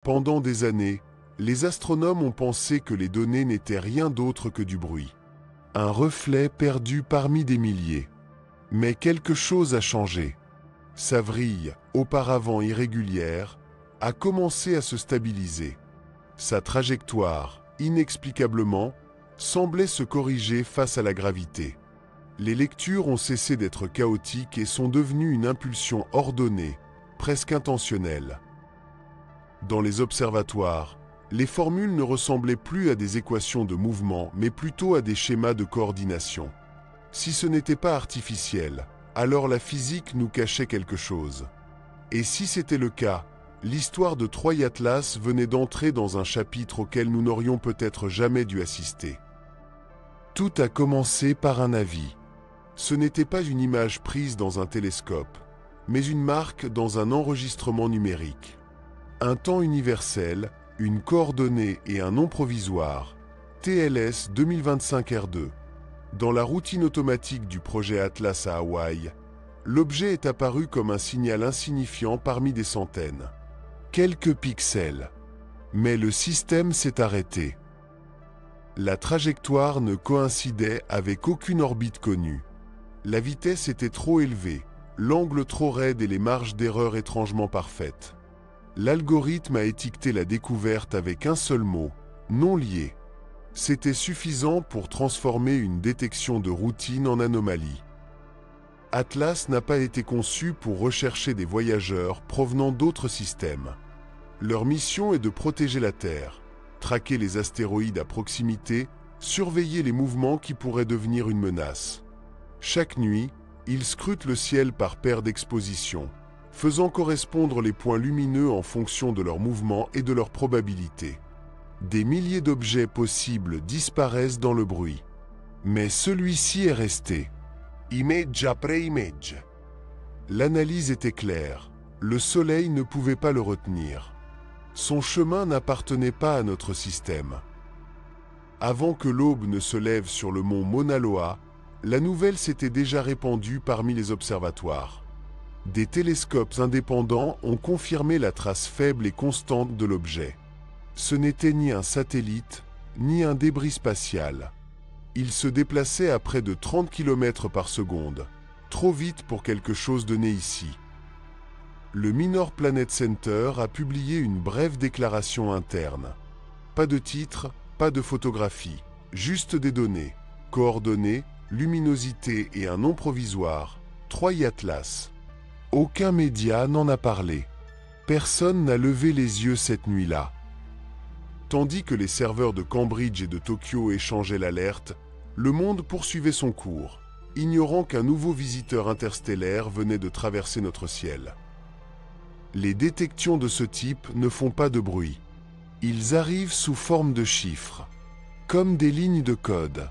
Pendant des années, les astronomes ont pensé que les données n'étaient rien d'autre que du bruit. Un reflet perdu parmi des milliers. Mais quelque chose a changé. Sa vrille, auparavant irrégulière, a commencé à se stabiliser. Sa trajectoire, inexplicablement, semblait se corriger face à la gravité. Les lectures ont cessé d'être chaotiques et sont devenues une impulsion ordonnée, presque intentionnelle. Dans les observatoires, les formules ne ressemblaient plus à des équations de mouvement, mais plutôt à des schémas de coordination. Si ce n'était pas artificiel, alors la physique nous cachait quelque chose. Et si c'était le cas, l'histoire de Troy Atlas venait d'entrer dans un chapitre auquel nous n'aurions peut-être jamais dû assister. Tout a commencé par un avis. Ce n'était pas une image prise dans un télescope, mais une marque dans un enregistrement numérique. Un temps universel, une coordonnée et un nom provisoire, TLS 2025-R2. Dans la routine automatique du projet Atlas à Hawaï, l'objet est apparu comme un signal insignifiant parmi des centaines. Quelques pixels. Mais le système s'est arrêté. La trajectoire ne coïncidait avec aucune orbite connue. La vitesse était trop élevée, l'angle trop raide et les marges d'erreur étrangement parfaites. L'algorithme a étiqueté la découverte avec un seul mot, non lié. C'était suffisant pour transformer une détection de routine en anomalie. Atlas n'a pas été conçu pour rechercher des voyageurs provenant d'autres systèmes. Leur mission est de protéger la Terre, traquer les astéroïdes à proximité, surveiller les mouvements qui pourraient devenir une menace. Chaque nuit, ils scrutent le ciel par paire d'exposition, faisant correspondre les points lumineux en fonction de leur mouvement et de leur probabilité. Des milliers d'objets possibles disparaissent dans le bruit. Mais celui-ci est resté. Image après image. L'analyse était claire. Le Soleil ne pouvait pas le retenir. Son chemin n'appartenait pas à notre système. Avant que l'aube ne se lève sur le mont Mauna Loa, la nouvelle s'était déjà répandue parmi les observatoires. Des télescopes indépendants ont confirmé la trace faible et constante de l'objet. Ce n'était ni un satellite, ni un débris spatial. Il se déplaçait à près de 30 km par seconde, trop vite pour quelque chose de né ici. Le Minor Planet Center a publié une brève déclaration interne. Pas de titre, pas de photographie, juste des données, coordonnées, luminosité et un nom provisoire, Troy Atlas. Aucun média n'en a parlé. Personne n'a levé les yeux cette nuit-là. Tandis que les serveurs de Cambridge et de Tokyo échangeaient l'alerte, le monde poursuivait son cours, ignorant qu'un nouveau visiteur interstellaire venait de traverser notre ciel. Les détections de ce type ne font pas de bruit. Ils arrivent sous forme de chiffres, comme des lignes de code.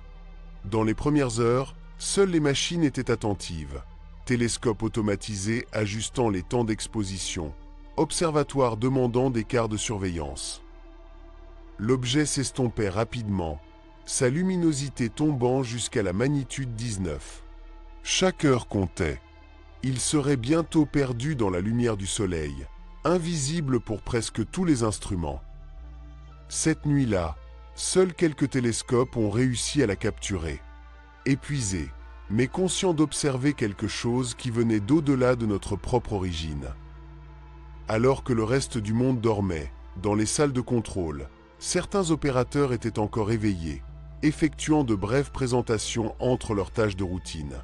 Dans les premières heures, seules les machines étaient attentives. Télescopes automatisés ajustant les temps d'exposition, observatoires demandant des quarts de surveillance. L'objet s'estompait rapidement, sa luminosité tombant jusqu'à la magnitude 19. Chaque heure comptait. Il serait bientôt perdu dans la lumière du soleil, invisible pour presque tous les instruments. Cette nuit-là, seuls quelques télescopes ont réussi à la capturer. Épuisés, mais conscients d'observer quelque chose qui venait d'au-delà de notre propre origine. Alors que le reste du monde dormait, dans les salles de contrôle, certains opérateurs étaient encore éveillés, effectuant de brèves présentations entre leurs tâches de routine.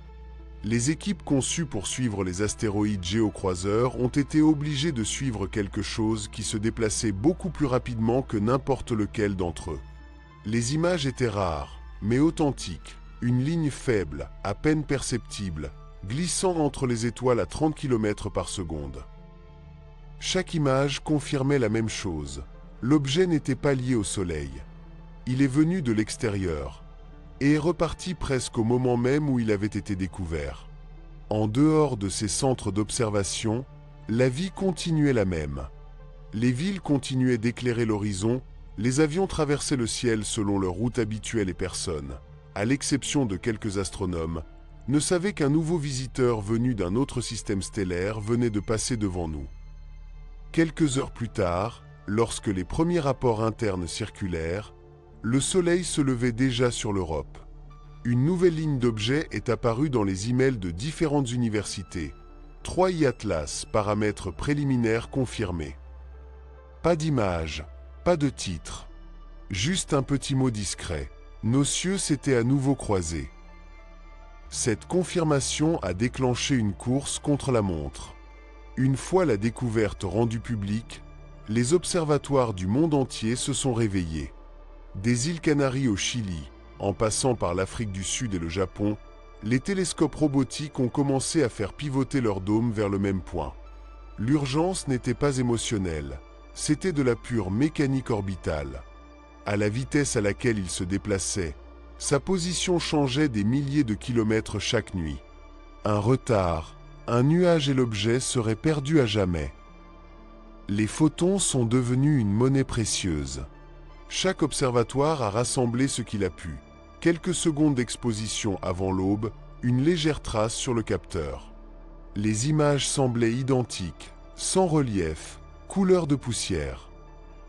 Les équipes conçues pour suivre les astéroïdes géocroiseurs ont été obligées de suivre quelque chose qui se déplaçait beaucoup plus rapidement que n'importe lequel d'entre eux. Les images étaient rares, mais authentiques, une ligne faible, à peine perceptible, glissant entre les étoiles à 30 km par seconde. Chaque image confirmait la même chose. L'objet n'était pas lié au Soleil. Il est venu de l'extérieur et est reparti presque au moment même où il avait été découvert. En dehors de ces centres d'observation, la vie continuait la même. Les villes continuaient d'éclairer l'horizon, les avions traversaient le ciel selon leur route habituelle et personne, à l'exception de quelques astronomes, ne savaient qu'un nouveau visiteur venu d'un autre système stellaire venait de passer devant nous. Quelques heures plus tard, Lorsque les premiers rapports internes circulèrent, le Soleil se levait déjà sur l'Europe. Une nouvelle ligne d'objets est apparue dans les emails de différentes universités. 3I Atlas, paramètres préliminaires confirmés. Pas d'image, pas de titre. Juste un petit mot discret. Nos cieux s'étaient à nouveau croisés. Cette confirmation a déclenché une course contre la montre. Une fois la découverte rendue publique, les observatoires du monde entier se sont réveillés. Des îles Canaries au Chili, en passant par l'Afrique du Sud et le Japon, les télescopes robotiques ont commencé à faire pivoter leurs dômes vers le même point. L'urgence n'était pas émotionnelle, c'était de la pure mécanique orbitale. À la vitesse à laquelle il se déplaçait, sa position changeait des milliers de kilomètres chaque nuit. Un retard, un nuage et l'objet seraient perdus à jamais. Les photons sont devenus une monnaie précieuse. Chaque observatoire a rassemblé ce qu'il a pu. Quelques secondes d'exposition avant l'aube, une légère trace sur le capteur. Les images semblaient identiques, sans relief, couleur de poussière.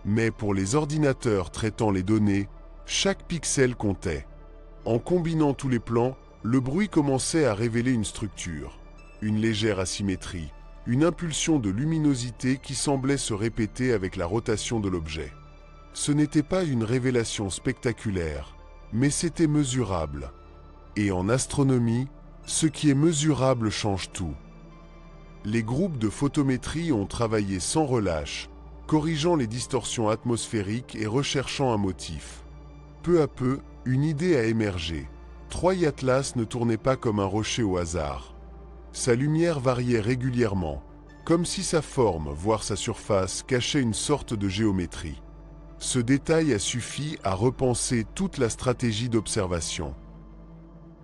Mais pour les ordinateurs traitant les données, chaque pixel comptait. En combinant tous les plans, le bruit commençait à révéler une structure, une légère asymétrie, une impulsion de luminosité qui semblait se répéter avec la rotation de l'objet. Ce n'était pas une révélation spectaculaire, mais c'était mesurable. Et en astronomie, ce qui est mesurable change tout. Les groupes de photométrie ont travaillé sans relâche, corrigeant les distorsions atmosphériques et recherchant un motif. Peu à peu, une idée a émergé. 3I Atlas ne tournait pas comme un rocher au hasard. Sa lumière variait régulièrement, comme si sa forme, voire sa surface, cachait une sorte de géométrie. Ce détail a suffi à repenser toute la stratégie d'observation.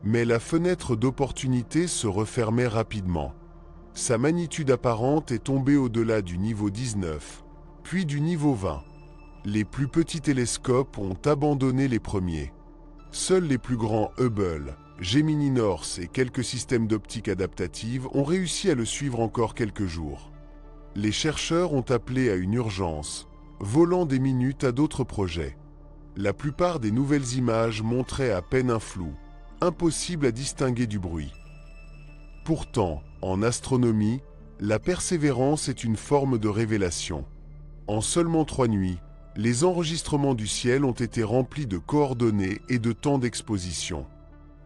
Mais la fenêtre d'opportunité se refermait rapidement. Sa magnitude apparente est tombée au-delà du niveau 19, puis du niveau 20. Les plus petits télescopes ont abandonné les premiers. Seuls les plus grands Hubble, Gemini North et quelques systèmes d'optique adaptative ont réussi à le suivre encore quelques jours. Les chercheurs ont appelé à une urgence, volant des minutes à d'autres projets. La plupart des nouvelles images montraient à peine un flou, impossible à distinguer du bruit. Pourtant, en astronomie, la persévérance est une forme de révélation. En seulement 3 nuits, les enregistrements du ciel ont été remplis de coordonnées et de temps d'exposition.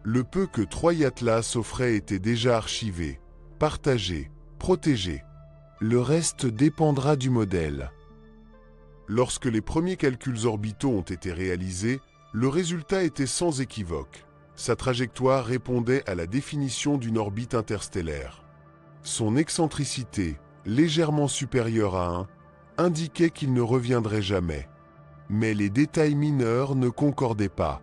Le peu que 3I Atlas offrait était déjà archivé, partagé, protégé. Le reste dépendra du modèle. Lorsque les premiers calculs orbitaux ont été réalisés, le résultat était sans équivoque. Sa trajectoire répondait à la définition d'une orbite interstellaire. Son excentricité, légèrement supérieure à 1, indiquait qu'il ne reviendrait jamais. Mais les détails mineurs ne concordaient pas.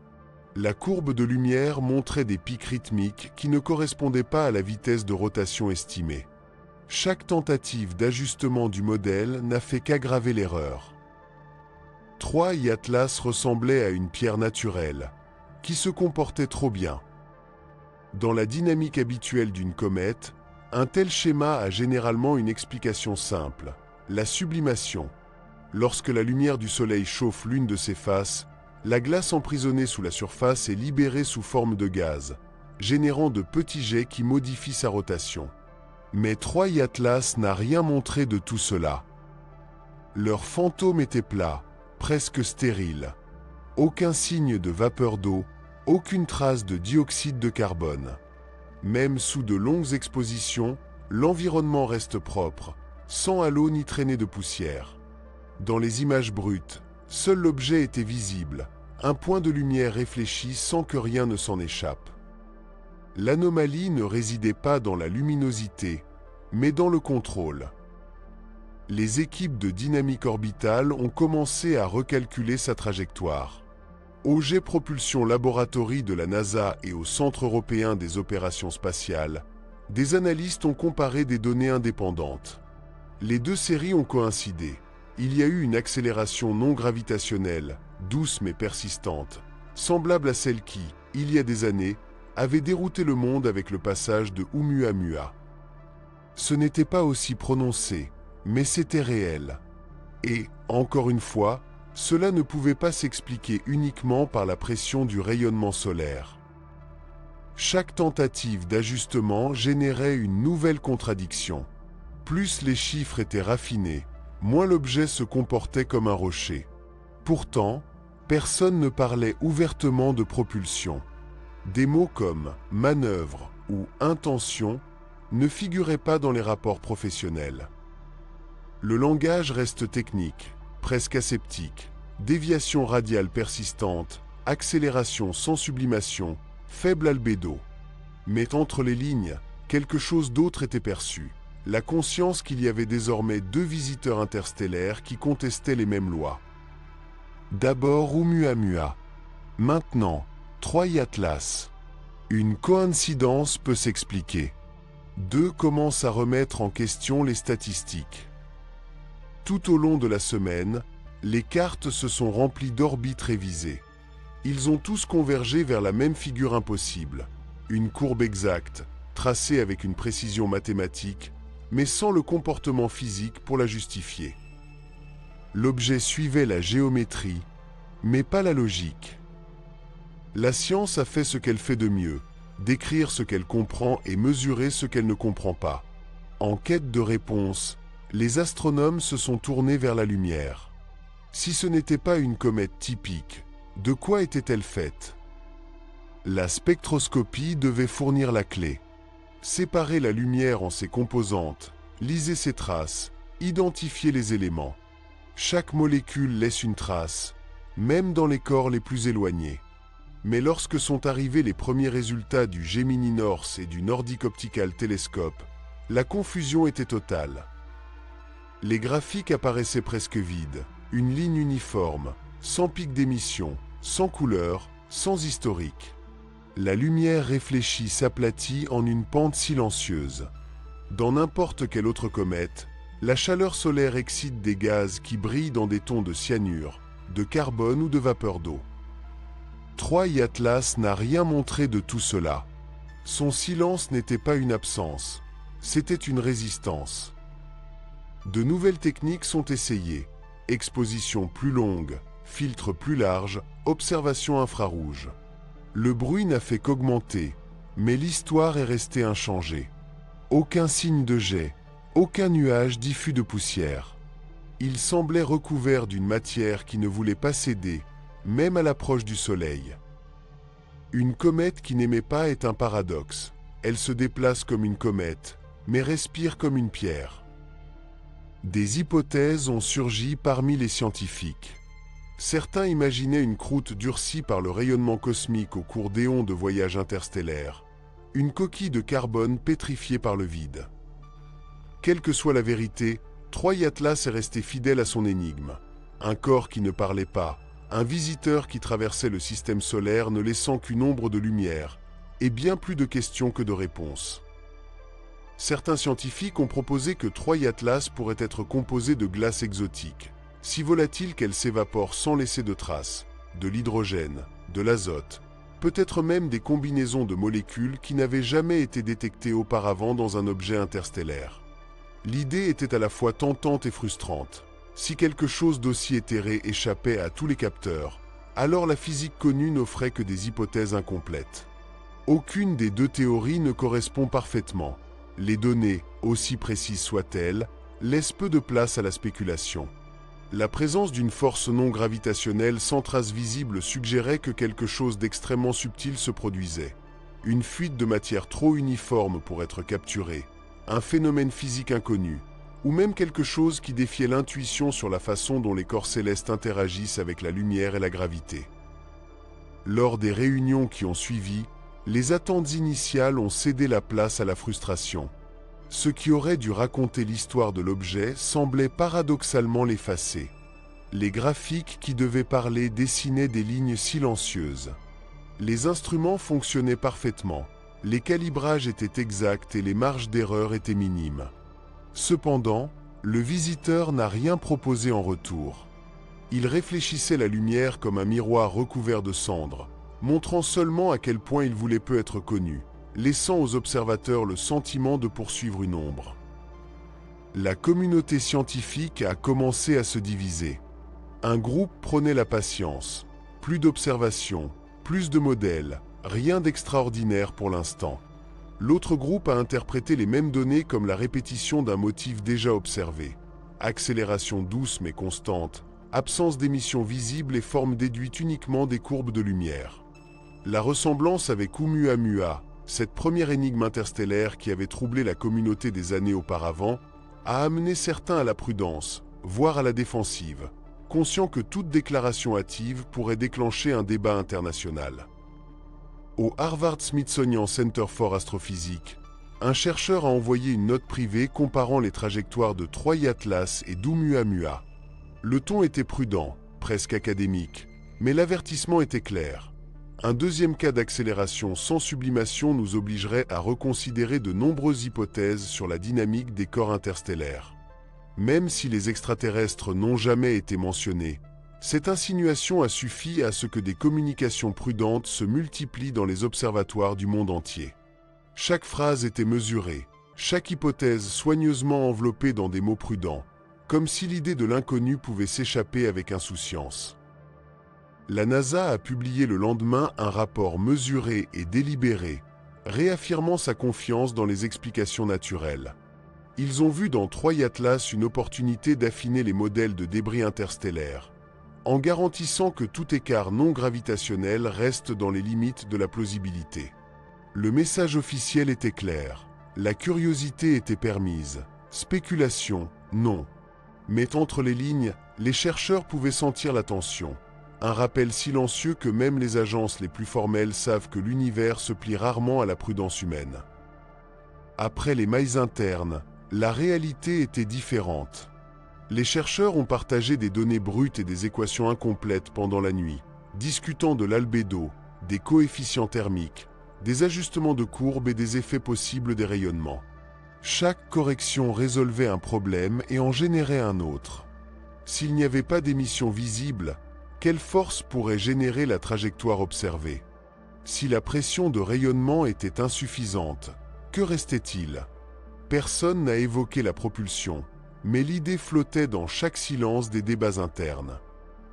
La courbe de lumière montrait des pics rythmiques qui ne correspondaient pas à la vitesse de rotation estimée. Chaque tentative d'ajustement du modèle n'a fait qu'aggraver l'erreur. 3I Atlas ressemblait à une pierre naturelle, qui se comportait trop bien. Dans la dynamique habituelle d'une comète, un tel schéma a généralement une explication simple, la sublimation. Lorsque la lumière du Soleil chauffe l'une de ses faces, la glace emprisonnée sous la surface est libérée sous forme de gaz, générant de petits jets qui modifient sa rotation. Mais 3I Atlas n'a rien montré de tout cela. Leur fantôme était plat, presque stérile. Aucun signe de vapeur d'eau, aucune trace de dioxyde de carbone. Même sous de longues expositions, l'environnement reste propre, sans halo ni traînée de poussière. Dans les images brutes, seul l'objet était visible, un point de lumière réfléchi sans que rien ne s'en échappe. L'anomalie ne résidait pas dans la luminosité, mais dans le contrôle. Les équipes de dynamique orbitale ont commencé à recalculer sa trajectoire. Au Jet Propulsion Laboratory de la NASA et au Centre européen des opérations spatiales, des analystes ont comparé des données indépendantes. Les deux séries ont coïncidé. Il y a eu une accélération non gravitationnelle, douce mais persistante, semblable à celle qui, il y a des années, avait dérouté le monde avec le passage de Oumuamua. Ce n'était pas aussi prononcé, mais c'était réel. Et, encore une fois, cela ne pouvait pas s'expliquer uniquement par la pression du rayonnement solaire. Chaque tentative d'ajustement générait une nouvelle contradiction. Plus les chiffres étaient raffinés, moins l'objet se comportait comme un rocher. Pourtant, personne ne parlait ouvertement de propulsion. Des mots comme « manœuvre » ou « intention » ne figuraient pas dans les rapports professionnels. Le langage reste technique, presque aseptique, déviation radiale persistante, accélération sans sublimation, faible albédo. Mais entre les lignes, quelque chose d'autre était perçu. La conscience qu'il y avait désormais deux visiteurs interstellaires qui contestaient les mêmes lois. D'abord Oumuamua. Maintenant, Troy Atlas. Une coïncidence peut s'expliquer. Deux commencent à remettre en question les statistiques. Tout au long de la semaine, les cartes se sont remplies d'orbites révisées. Ils ont tous convergé vers la même figure impossible, une courbe exacte, tracée avec une précision mathématique, mais sans le comportement physique pour la justifier. L'objet suivait la géométrie, mais pas la logique. La science a fait ce qu'elle fait de mieux, décrire ce qu'elle comprend et mesurer ce qu'elle ne comprend pas. En quête de réponse, les astronomes se sont tournés vers la lumière. Si ce n'était pas une comète typique, de quoi était-elle faite? La spectroscopie devait fournir la clé. Séparer la lumière en ses composantes, liser ses traces, identifier les éléments. Chaque molécule laisse une trace, même dans les corps les plus éloignés. Mais lorsque sont arrivés les premiers résultats du Gemini North et du Nordic Optical Telescope, la confusion était totale. Les graphiques apparaissaient presque vides, une ligne uniforme, sans pic d'émission, sans couleur, sans historique. La lumière réfléchie s'aplatit en une pente silencieuse. Dans n'importe quelle autre comète, la chaleur solaire excite des gaz qui brillent dans des tons de cyanure, de carbone ou de vapeur d'eau. Troy Atlas n'a rien montré de tout cela. Son silence n'était pas une absence, c'était une résistance. De nouvelles techniques sont essayées. Exposition plus longue, filtre plus large, observation infrarouge. Le bruit n'a fait qu'augmenter, mais l'histoire est restée inchangée. Aucun signe de jet, aucun nuage diffus de poussière. Il semblait recouvert d'une matière qui ne voulait pas céder, même à l'approche du Soleil. Une comète qui n'aimait pas est un paradoxe. Elle se déplace comme une comète, mais respire comme une pierre. Des hypothèses ont surgi parmi les scientifiques. Certains imaginaient une croûte durcie par le rayonnement cosmique au cours d'éons de voyages interstellaires, une coquille de carbone pétrifiée par le vide. Quelle que soit la vérité, Troy Atlas est resté fidèle à son énigme. Un corps qui ne parlait pas, un visiteur qui traversait le système solaire ne laissant qu'une ombre de lumière, et bien plus de questions que de réponses. Certains scientifiques ont proposé que Troy Atlas pourrait être composé de glace exotique, si volatile qu'elle s'évapore sans laisser de traces, de l'hydrogène, de l'azote, peut-être même des combinaisons de molécules qui n'avaient jamais été détectées auparavant dans un objet interstellaire. L'idée était à la fois tentante et frustrante. Si quelque chose d'aussi éthéré échappait à tous les capteurs, alors la physique connue n'offrait que des hypothèses incomplètes. Aucune des deux théories ne correspond parfaitement. Les données, aussi précises soient-elles, laissent peu de place à la spéculation. La présence d'une force non gravitationnelle sans trace visible suggérait que quelque chose d'extrêmement subtil se produisait. Une fuite de matière trop uniforme pour être capturée, un phénomène physique inconnu, ou même quelque chose qui défiait l'intuition sur la façon dont les corps célestes interagissent avec la lumière et la gravité. Lors des réunions qui ont suivi, les attentes initiales ont cédé la place à la frustration. Ce qui aurait dû raconter l'histoire de l'objet semblait paradoxalement l'effacer. Les graphiques qui devaient parler dessinaient des lignes silencieuses. Les instruments fonctionnaient parfaitement, les calibrages étaient exacts et les marges d'erreur étaient minimes. Cependant, le visiteur n'a rien proposé en retour. Il réfléchissait la lumière comme un miroir recouvert de cendres, montrant seulement à quel point il voulait peu être connu, laissant aux observateurs le sentiment de poursuivre une ombre. La communauté scientifique a commencé à se diviser. Un groupe prônait la patience, plus d'observations, plus de modèles, rien d'extraordinaire pour l'instant. L'autre groupe a interprété les mêmes données comme la répétition d'un motif déjà observé. Accélération douce mais constante, absence d'émissions visibles et forme déduite uniquement des courbes de lumière. La ressemblance avec Oumuamua, cette première énigme interstellaire qui avait troublé la communauté des années auparavant, a amené certains à la prudence, voire à la défensive, conscients que toute déclaration hâtive pourrait déclencher un débat international. Au Harvard-Smithsonian Center for Astrophysics, un chercheur a envoyé une note privée comparant les trajectoires de Troy Atlas et d'Oumuamua. Le ton était prudent, presque académique, mais l'avertissement était clair. Un deuxième cas d'accélération sans sublimation nous obligerait à reconsidérer de nombreuses hypothèses sur la dynamique des corps interstellaires. Même si les extraterrestres n'ont jamais été mentionnés, cette insinuation a suffi à ce que des communications prudentes se multiplient dans les observatoires du monde entier. Chaque phrase était mesurée, chaque hypothèse soigneusement enveloppée dans des mots prudents, comme si l'idée de l'inconnu pouvait s'échapper avec insouciance. La NASA a publié le lendemain un rapport mesuré et délibéré, réaffirmant sa confiance dans les explications naturelles. Ils ont vu dans Troy Atlas une opportunité d'affiner les modèles de débris interstellaires, en garantissant que tout écart non gravitationnel reste dans les limites de la plausibilité. Le message officiel était clair, la curiosité était permise, spéculation, non. Mais entre les lignes, les chercheurs pouvaient sentir la tension. Un rappel silencieux que même les agences les plus formelles savent que l'univers se plie rarement à la prudence humaine. Après les mailles internes, la réalité était différente. Les chercheurs ont partagé des données brutes et des équations incomplètes pendant la nuit, discutant de l'albédo, des coefficients thermiques, des ajustements de courbes et des effets possibles des rayonnements. Chaque correction résolvait un problème et en générait un autre. S'il n'y avait pas d'émission visible, quelle force pourrait générer la trajectoire observée? Si la pression de rayonnement était insuffisante, que restait-il? Personne n'a évoqué la propulsion, mais l'idée flottait dans chaque silence des débats internes.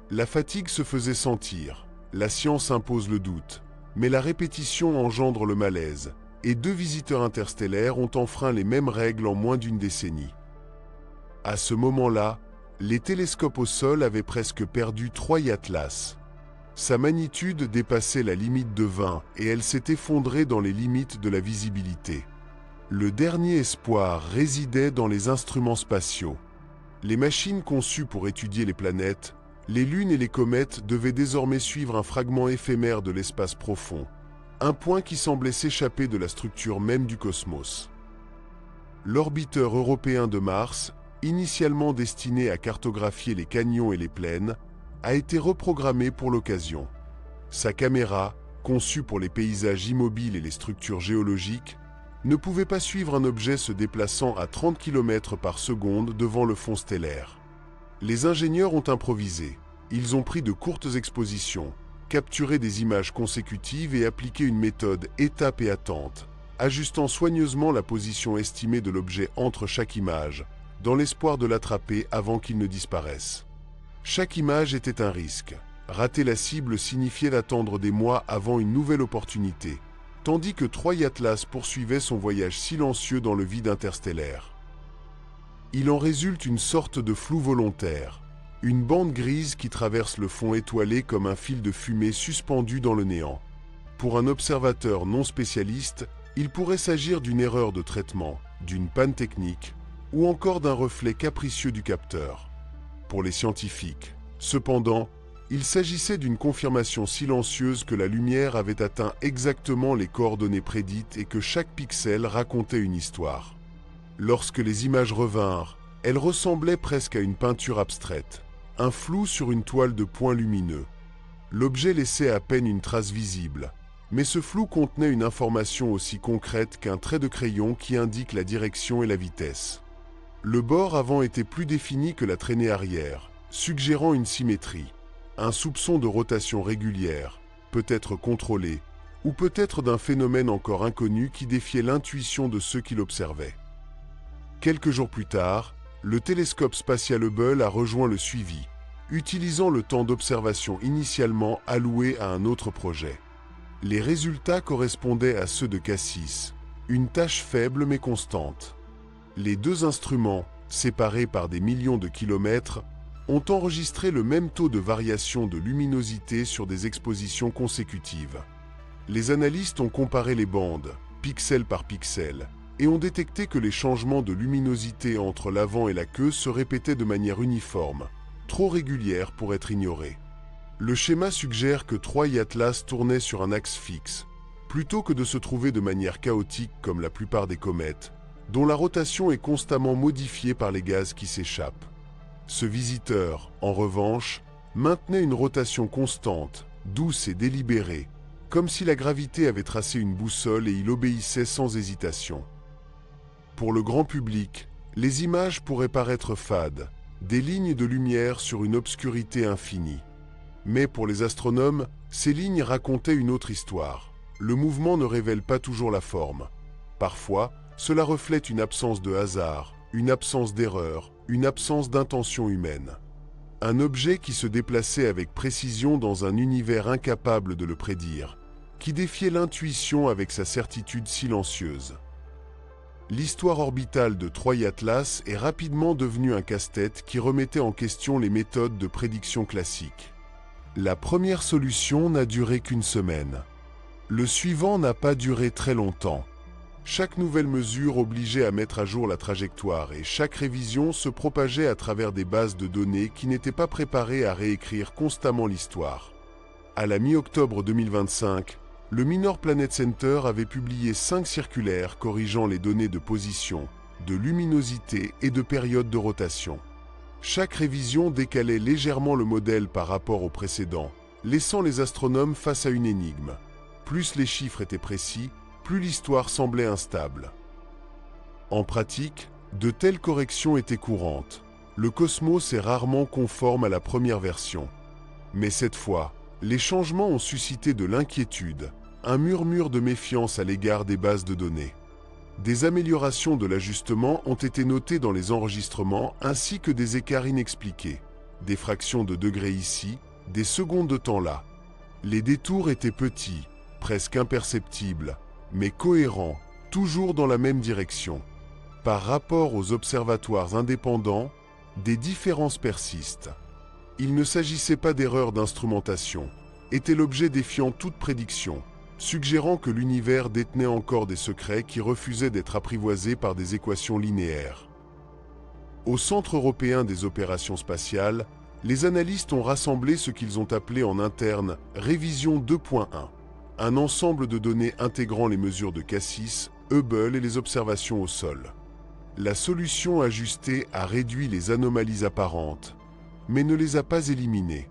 La fatigue se faisait sentir, la science impose le doute, mais la répétition engendre le malaise, et 2 visiteurs interstellaires ont enfreint les mêmes règles en moins d'une décennie. À ce moment-là, les télescopes au sol avaient presque perdu Troy Atlas. Sa magnitude dépassait la limite de 20 et elle s'est effondrée dans les limites de la visibilité. Le dernier espoir résidait dans les instruments spatiaux. Les machines conçues pour étudier les planètes, les lunes et les comètes devaient désormais suivre un fragment éphémère de l'espace profond, un point qui semblait s'échapper de la structure même du cosmos. L'orbiteur européen de Mars, initialement destiné à cartographier les canyons et les plaines, a été reprogrammé pour l'occasion. Sa caméra, conçue pour les paysages immobiles et les structures géologiques, ne pouvait pas suivre un objet se déplaçant à 30 km par seconde devant le fond stellaire. Les ingénieurs ont improvisé. Ils ont pris de courtes expositions, capturé des images consécutives et appliqué une méthode étape et attente, ajustant soigneusement la position estimée de l'objet entre chaque image, dans l'espoir de l'attraper avant qu'il ne disparaisse. Chaque image était un risque. Rater la cible signifiait d'attendre des mois avant une nouvelle opportunité, tandis que Troy Atlas poursuivait son voyage silencieux dans le vide interstellaire. Il en résulte une sorte de flou volontaire, une bande grise qui traverse le fond étoilé comme un fil de fumée suspendu dans le néant. Pour un observateur non spécialiste, il pourrait s'agir d'une erreur de traitement, d'une panne technique, ou encore d'un reflet capricieux du capteur. Pour les scientifiques, cependant, il s'agissait d'une confirmation silencieuse que la lumière avait atteint exactement les coordonnées prédites et que chaque pixel racontait une histoire. Lorsque les images revinrent, elles ressemblaient presque à une peinture abstraite, un flou sur une toile de points lumineux. L'objet laissait à peine une trace visible, mais ce flou contenait une information aussi concrète qu'un trait de crayon qui indique la direction et la vitesse. Le bord avant était plus défini que la traînée arrière, suggérant une symétrie, un soupçon de rotation régulière, peut-être contrôlée, ou peut-être d'un phénomène encore inconnu qui défiait l'intuition de ceux qui l'observaient. Quelques jours plus tard, le télescope spatial Hubble a rejoint le suivi, utilisant le temps d'observation initialement alloué à un autre projet. Les résultats correspondaient à ceux de Cassis, une tâche faible mais constante. Les deux instruments, séparés par des millions de kilomètres, ont enregistré le même taux de variation de luminosité sur des expositions consécutives. Les analystes ont comparé les bandes, pixel par pixel, et ont détecté que les changements de luminosité entre l'avant et la queue se répétaient de manière uniforme, trop régulière pour être ignorée. Le schéma suggère que Troy et Atlas tournaient sur un axe fixe, plutôt que de se trouver de manière chaotique comme la plupart des comètes, dont la rotation est constamment modifiée par les gaz qui s'échappent. Ce visiteur, en revanche, maintenait une rotation constante, douce et délibérée, comme si la gravité avait tracé une boussole et il obéissait sans hésitation. Pour le grand public, les images pourraient paraître fades, des lignes de lumière sur une obscurité infinie. Mais pour les astronomes, ces lignes racontaient une autre histoire. Le mouvement ne révèle pas toujours la forme. Parfois, cela reflète une absence de hasard, une absence d'erreur, une absence d'intention humaine. Un objet qui se déplaçait avec précision dans un univers incapable de le prédire, qui défiait l'intuition avec sa certitude silencieuse. L'histoire orbitale de Troy Atlas est rapidement devenue un casse-tête qui remettait en question les méthodes de prédiction classiques. La première solution n'a duré qu'une semaine. Le suivant n'a pas duré très longtemps. Chaque nouvelle mesure obligeait à mettre à jour la trajectoire et chaque révision se propageait à travers des bases de données qui n'étaient pas préparées à réécrire constamment l'histoire. À la mi-octobre 2025, le Minor Planet Center avait publié 5 circulaires corrigeant les données de position, de luminosité et de période de rotation. Chaque révision décalait légèrement le modèle par rapport au précédent, laissant les astronomes face à une énigme. Plus les chiffres étaient précis, plus l'histoire semblait instable. En pratique, de telles corrections étaient courantes. Le cosmos est rarement conforme à la première version. Mais cette fois, les changements ont suscité de l'inquiétude, un murmure de méfiance à l'égard des bases de données. Des améliorations de l'ajustement ont été notées dans les enregistrements ainsi que des écarts inexpliqués, des fractions de degrés ici, des secondes de temps là. Les détours étaient petits, presque imperceptibles, mais cohérents, toujours dans la même direction. Par rapport aux observatoires indépendants, des différences persistent. Il ne s'agissait pas d'erreurs d'instrumentation, était l'objet défiant toute prédiction, suggérant que l'univers détenait encore des secrets qui refusaient d'être apprivoisés par des équations linéaires. Au Centre européen des opérations spatiales, les analystes ont rassemblé ce qu'ils ont appelé en interne « Révision 2.1 », un ensemble de données intégrant les mesures de Cassis, Hubble et les observations au sol. La solution ajustée a réduit les anomalies apparentes, mais ne les a pas éliminées.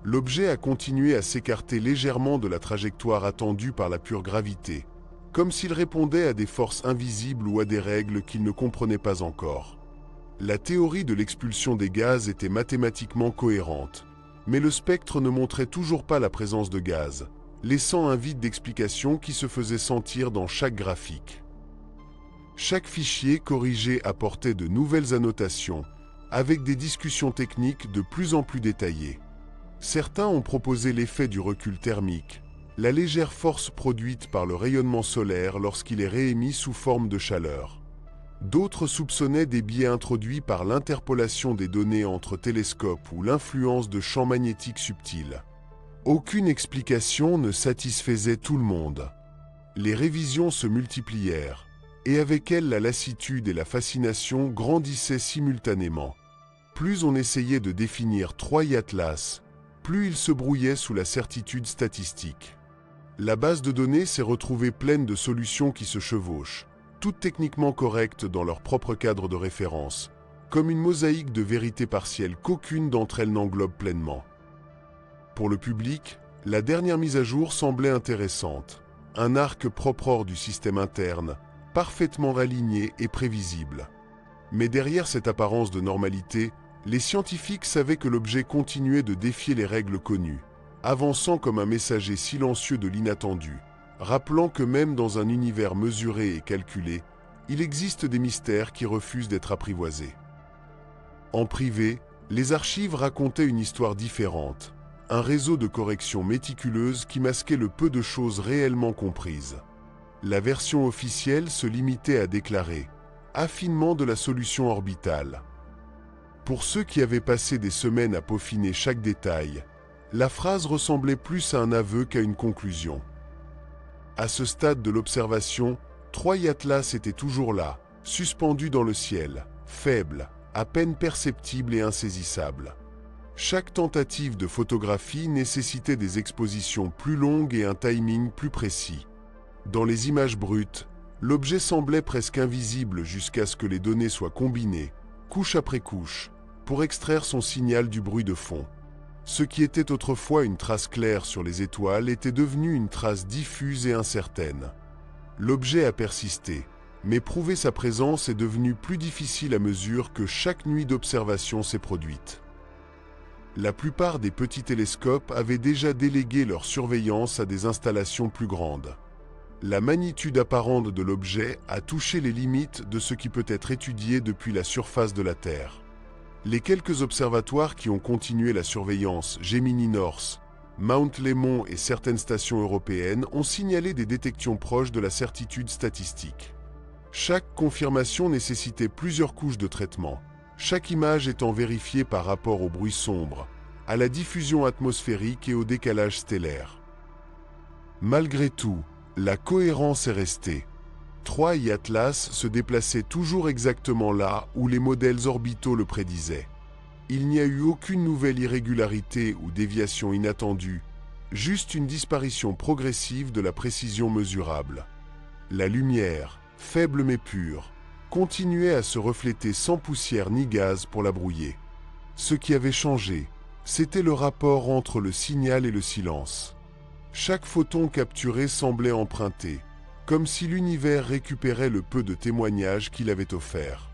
L'objet a continué à s'écarter légèrement de la trajectoire attendue par la pure gravité, comme s'il répondait à des forces invisibles ou à des règles qu'il ne comprenait pas encore. La théorie de l'expulsion des gaz était mathématiquement cohérente, mais le spectre ne montrait toujours pas la présence de gaz, laissant un vide d'explication qui se faisait sentir dans chaque graphique. Chaque fichier corrigé apportait de nouvelles annotations, avec des discussions techniques de plus en plus détaillées. Certains ont proposé l'effet du recul thermique, la légère force produite par le rayonnement solaire lorsqu'il est réémis sous forme de chaleur. D'autres soupçonnaient des biais introduits par l'interpolation des données entre télescopes ou l'influence de champs magnétiques subtils. Aucune explication ne satisfaisait tout le monde. Les révisions se multiplièrent, et avec elles la lassitude et la fascination grandissaient simultanément. Plus on essayait de définir Troy Atlas, plus il se brouillait sous la certitude statistique. La base de données s'est retrouvée pleine de solutions qui se chevauchent, toutes techniquement correctes dans leur propre cadre de référence, comme une mosaïque de vérités partielles qu'aucune d'entre elles n'englobe pleinement. Pour le public, la dernière mise à jour semblait intéressante, un arc propre du système interne, parfaitement aligné et prévisible. Mais derrière cette apparence de normalité, les scientifiques savaient que l'objet continuait de défier les règles connues, avançant comme un messager silencieux de l'inattendu, rappelant que même dans un univers mesuré et calculé, il existe des mystères qui refusent d'être apprivoisés. En privé, les archives racontaient une histoire différente, un réseau de corrections méticuleuses qui masquait le peu de choses réellement comprises. La version officielle se limitait à déclarer « affinement de la solution orbitale ». Pour ceux qui avaient passé des semaines à peaufiner chaque détail, la phrase ressemblait plus à un aveu qu'à une conclusion. À ce stade de l'observation, 3 Atlas étaient toujours là, suspendus dans le ciel, faibles, à peine perceptibles et insaisissables. Chaque tentative de photographie nécessitait des expositions plus longues et un timing plus précis. Dans les images brutes, l'objet semblait presque invisible jusqu'à ce que les données soient combinées, couche après couche, pour extraire son signal du bruit de fond. Ce qui était autrefois une trace claire sur les étoiles était devenu une trace diffuse et incertaine. L'objet a persisté, mais prouver sa présence est devenu plus difficile à mesure que chaque nuit d'observation s'est produite. La plupart des petits télescopes avaient déjà délégué leur surveillance à des installations plus grandes. La magnitude apparente de l'objet a touché les limites de ce qui peut être étudié depuis la surface de la Terre. Les quelques observatoires qui ont continué la surveillance, Gemini North, Mount Lemmon et certaines stations européennes ont signalé des détections proches de la certitude statistique. Chaque confirmation nécessitait plusieurs couches de traitement, chaque image étant vérifiée par rapport au bruit sombre, à la diffusion atmosphérique et au décalage stellaire. Malgré tout, la cohérence est restée. 3 Atlas se déplaçait toujours exactement là où les modèles orbitaux le prédisaient. Il n'y a eu aucune nouvelle irrégularité ou déviation inattendue, juste une disparition progressive de la précision mesurable. La lumière, faible mais pure, continuait à se refléter sans poussière ni gaz pour la brouiller. Ce qui avait changé, c'était le rapport entre le signal et le silence. Chaque photon capturé semblait emprunté, comme si l'univers récupérait le peu de témoignages qu'il avait offert.